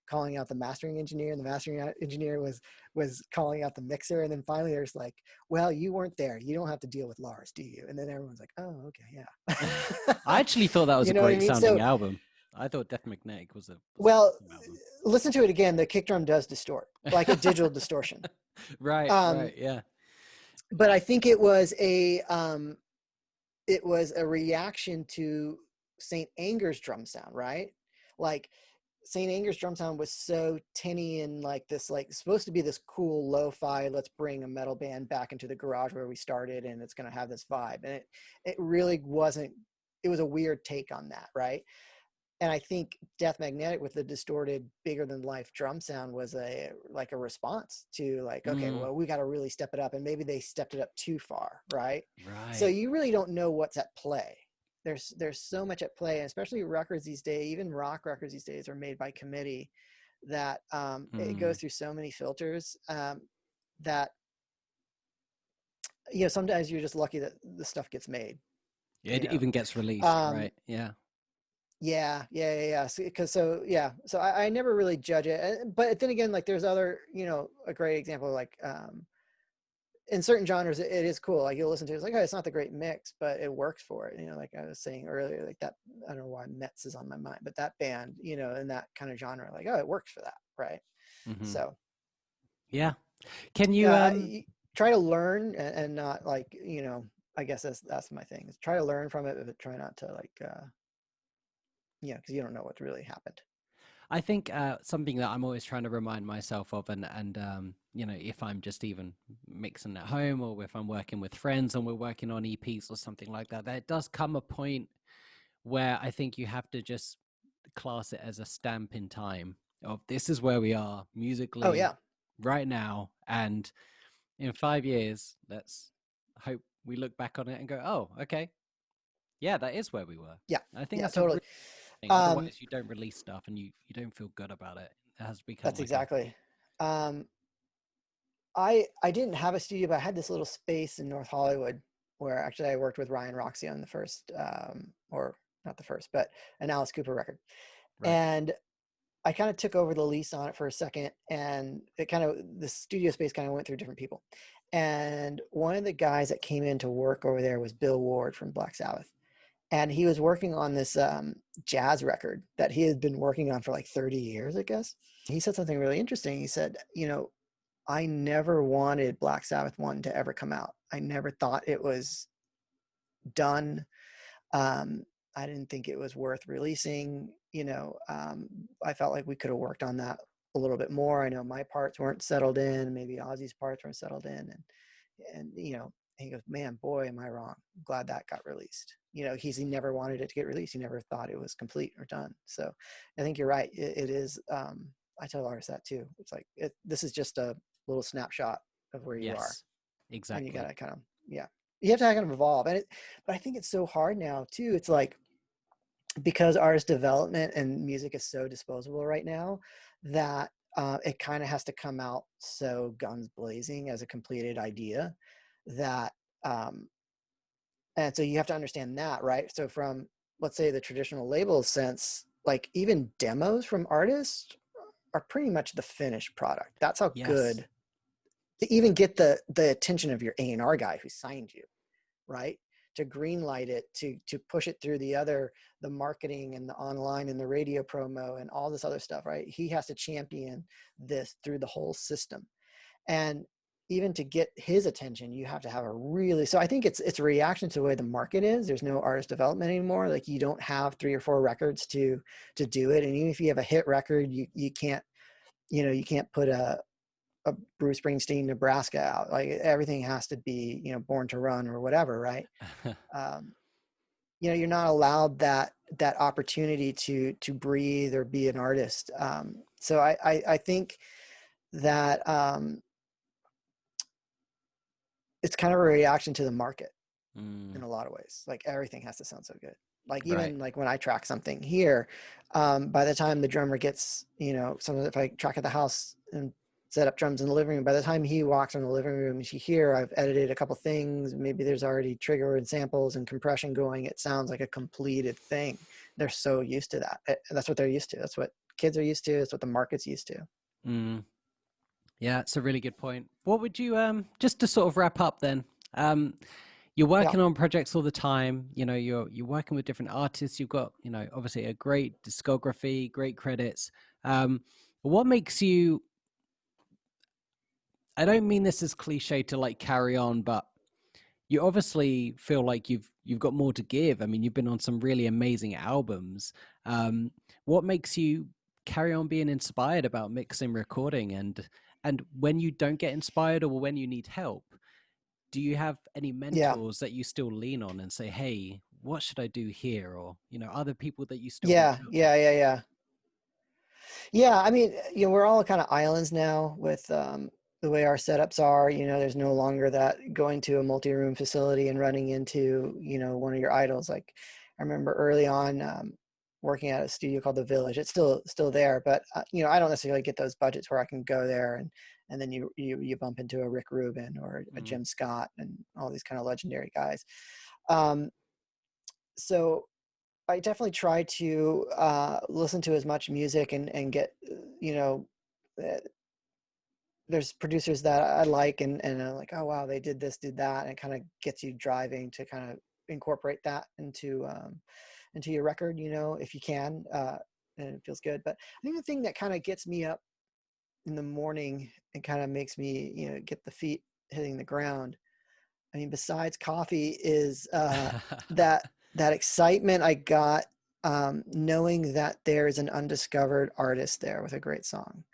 calling out the mastering engineer, and the mastering engineer was calling out the mixer. And then finally there's like, well, you weren't there, you don't have to deal with Lars, do you? And then everyone's like, oh, okay, yeah. I actually thought that was You a know what I great mean? sounding So, album. I thought Death Magnetic was a well, awesome album. listen to it again. The kick drum does distort, like a digital distortion. Right, yeah. But I think it was a reaction to Saint Anger's drum sound, right? Like Saint Anger's drum sound was so tinny and like this, like supposed to be this cool lo-fi, let's bring a metal band back into the garage where we started and it's going to have this vibe. And it really wasn't. It was a weird take on that, right? And I think Death Magnetic with the distorted, bigger than life drum sound was a response to like, okay, well, we got to really step it up. And maybe they stepped it up too far, right? So you really don't know what's at play. There's so much at play, and especially records these days, even rock records these days are made by committee, that it goes through so many filters that, you know, sometimes you're just lucky that the stuff gets made. It even gets released, right? Yeah. Yeah. So I never really judge it, but then again, like there's other, you know, a great example, like in certain genres, it is cool. Like you'll listen to it, it's like, oh, it's not the great mix, but it works for it. You know, like I was saying earlier, like that, I don't know why Metz is on my mind, but that band, you know, in that kind of genre, like, oh, it works for that, right? So yeah. Can you try to learn and not like, you know, I guess that's my thing, is try to learn from it, but try not to like yeah, because you don't know what really happened. I think something that I'm always trying to remind myself of, and you know, if I'm just even mixing at home, or if I'm working with friends and we're working on EPs or something like that, there does come a point where I think you have to just class it as a stamp in time of this is where we are musically. Oh yeah. Right now, and in 5 years, let's hope we look back on it and go, oh, okay, yeah, that is where we were. Yeah. And I think that's totally. Otherwise, you don't release stuff and you don't feel good about it. It has become That's like exactly. I didn't have a studio, but I had this little space in North Hollywood where actually I worked with Ryan Roxy on the first, or not the first, but an Alice Cooper record. Right. And I kind of took over the lease on it for a second, and the studio space kind of went through different people. And one of the guys that came in to work over there was Bill Ward from Black Sabbath. And he was working on this jazz record that he had been working on for like 30 years, I guess. He said something really interesting. He said, you know, I never wanted Black Sabbath 1 to ever come out. I never thought it was done. I didn't think it was worth releasing. You know, I felt like we could have worked on that a little bit more. I know my parts weren't settled in. Maybe Ozzy's parts weren't settled in. And you know, he goes, man, boy, am I wrong. I'm glad that got released. You know, he never wanted it to get released. He never thought it was complete or done. So I think you're right. It is. I tell artists that too. It's like, this is just a little snapshot of where you are. Exactly. And you gotta kind of, you have to kind of evolve. But I think it's so hard now too. It's like, because artist development and music is so disposable right now, that it kind of has to come out so guns blazing as a completed idea, that and so you have to understand that, right? So from, let's say, the traditional label sense, like even demos from artists are pretty much the finished product. That's how Yes. good to even get the attention of your A&R guy who signed you, right? To green light it, to push it through the marketing and the online and the radio promo and all this other stuff, right? He has to champion this through the whole system. And even to get his attention, you have to have a really, so I think it's a reaction to the way the market is. There's no artist development anymore. Like you don't have 3 or 4 records to do it. And even if you have a hit record, you can't, you can't put a Bruce Springsteen, Nebraska out. Like everything has to be, Born to Run or whatever, right? You're not allowed that opportunity to breathe or be an artist. So I think that it's kind of a reaction to the market in a lot of ways. Like everything has to sound so good. Like even like when I track something here, by the time the drummer gets, if I track at the house and set up drums in the living room, by the time he walks in the living room, you hear I've edited a couple things. Maybe there's already trigger and samples and compression going. It sounds like a completed thing. They're so used to that. And that's what they're used to. That's what kids are used to. It's what the market's used to. Yeah, it's a really good point. What would you just to sort of wrap up then? You're working on projects all the time. You're working with different artists. You've got, obviously a great discography, great credits. What makes you, I don't mean this as cliche to like carry on, but you obviously feel like you've got more to give. I mean, you've been on some really amazing albums. What makes you carry on being inspired about mixing, recording, and when you don't get inspired or when you need help, do you have any Yeah. mentors that you still lean on and say, hey, what should I do here? Or, other people that you still reach Yeah. out to? Yeah. I mean, we're all kind of islands now with the way our setups are. There's no longer that going to a multi-room facility and running into, one of your idols. Like I remember early on working at a studio called The Village. It's still there, but I don't necessarily get those budgets where I can go there and then you bump into a Rick Rubin or a Jim Scott and all these kind of legendary guys. So I definitely try to listen to as much music and get, uh, there's producers that I like and I'm like, oh, wow, they did this, did that. And it kind of gets you driving to kind of incorporate that into your record, if you can, and it feels good. But I think the thing that kind of gets me up in the morning and kind of makes me, get the feet hitting the ground, I mean, besides coffee is that excitement I got knowing that there's an undiscovered artist there with a great song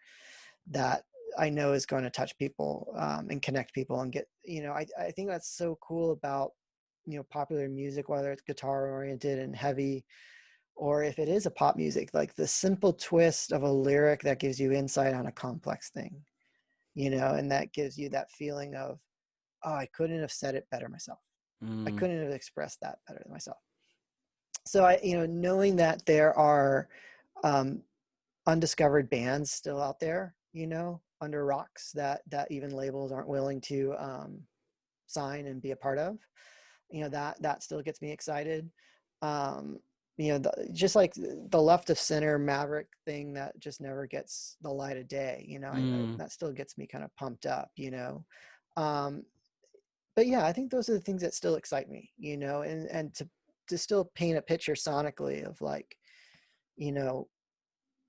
that I know is going to touch people and connect people and get, I think that's so cool about, popular music, whether it's guitar oriented and heavy, or if it is a pop music, like the simple twist of a lyric that gives you insight on a complex thing, and that gives you that feeling of, oh, I couldn't have said it better myself. I couldn't have expressed that better than myself. So knowing that there are undiscovered bands still out there, under rocks that even labels aren't willing to sign and be a part of, that still gets me excited. Just like the left of center Maverick thing that just never gets the light of day, that still gets me kind of pumped up, but yeah, I think those are the things that still excite me, and to still paint a picture sonically of like,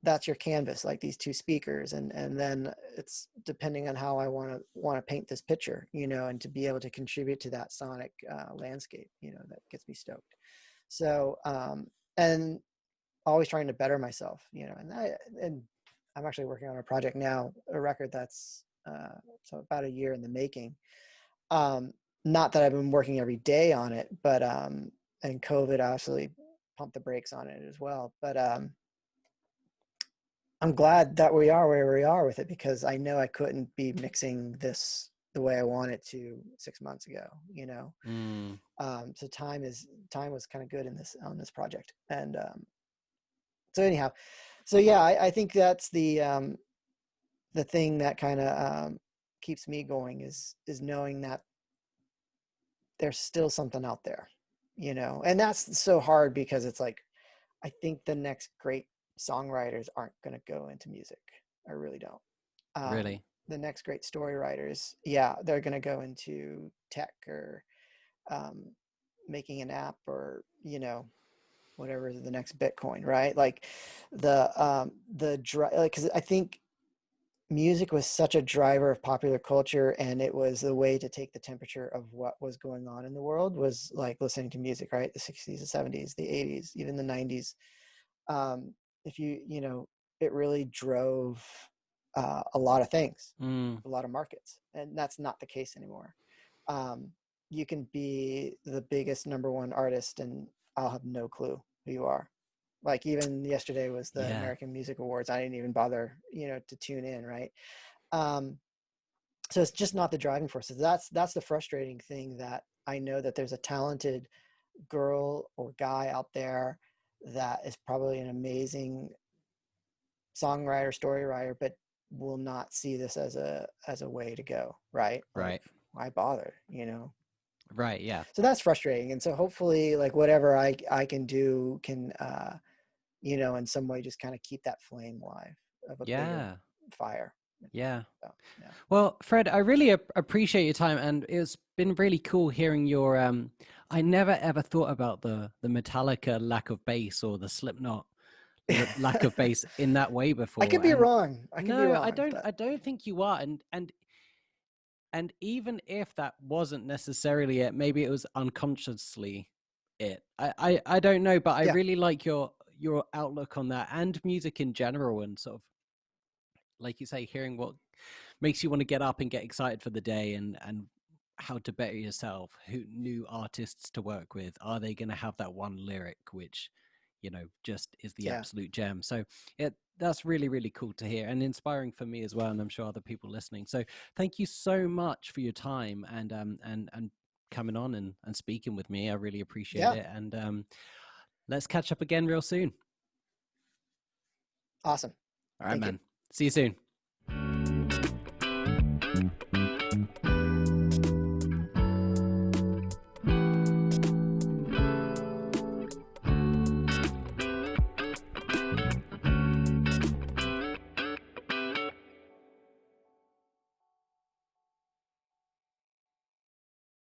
that's your canvas, like these 2 speakers, and then it's depending on how I want to paint this picture, and to be able to contribute to that sonic landscape, that gets me stoked. So and always trying to better myself, and I'm actually working on a project now, a record that's so about a year in the making. Not that I've been working every day on it, but and COVID obviously pumped the brakes on it as well. But I'm glad that we are where we are with it, because I know I couldn't be mixing this the way I wanted to 6 months ago, so time was kind of good on this project. And so anyhow, so yeah, I think that's the thing that kind of keeps me going is knowing that there's still something out there, and that's so hard because it's like, I think the next great songwriters aren't going to go into music. I really don't. Really? The next great story writers, yeah, they're going to go into tech or um, making an app, or whatever the next Bitcoin, right? Like because I think music was such a driver of popular culture, and it was the way to take the temperature of what was going on in the world, was like listening to music, right? The 60s, the 70s, the 80s, even the 90s. If it really drove a lot of things, a lot of markets, and that's not the case anymore. You can be the biggest number one artist and I'll have no clue who you are. Like, even yesterday was the American Music Awards. I didn't even bother, to tune in, right? So it's just not the driving force. That's the frustrating thing, that I know that there's a talented girl or guy out there that is probably an amazing songwriter, story writer, but will not see this as a way to go, right? Right. Like, why bother, Right. Yeah. So that's frustrating. And so hopefully, like, whatever I can do can in some way just kind of keep that flame alive of a bigger fire. Yeah. So, yeah. Well, Fred, I really appreciate your time, and it's been really cool hearing your I never ever thought about the Metallica lack of bass, or the Slipknot lack of bass in that way before. I could be wrong. I don't think you are. And even if that wasn't necessarily it, maybe it was unconsciously it. I don't know, but I really like your outlook on that, and music in general, and sort of, like you say, hearing what makes you want to get up and get excited for the day, and how to better yourself, who new artists to work with. Are they going to have that one lyric which just is the absolute gem? So that's really, really cool to hear, and inspiring for me as well, and I'm sure other people listening. So thank you so much for your time, and coming on and speaking with me. I really appreciate it, and let's catch up again real soon. Awesome. All right, man. See you soon.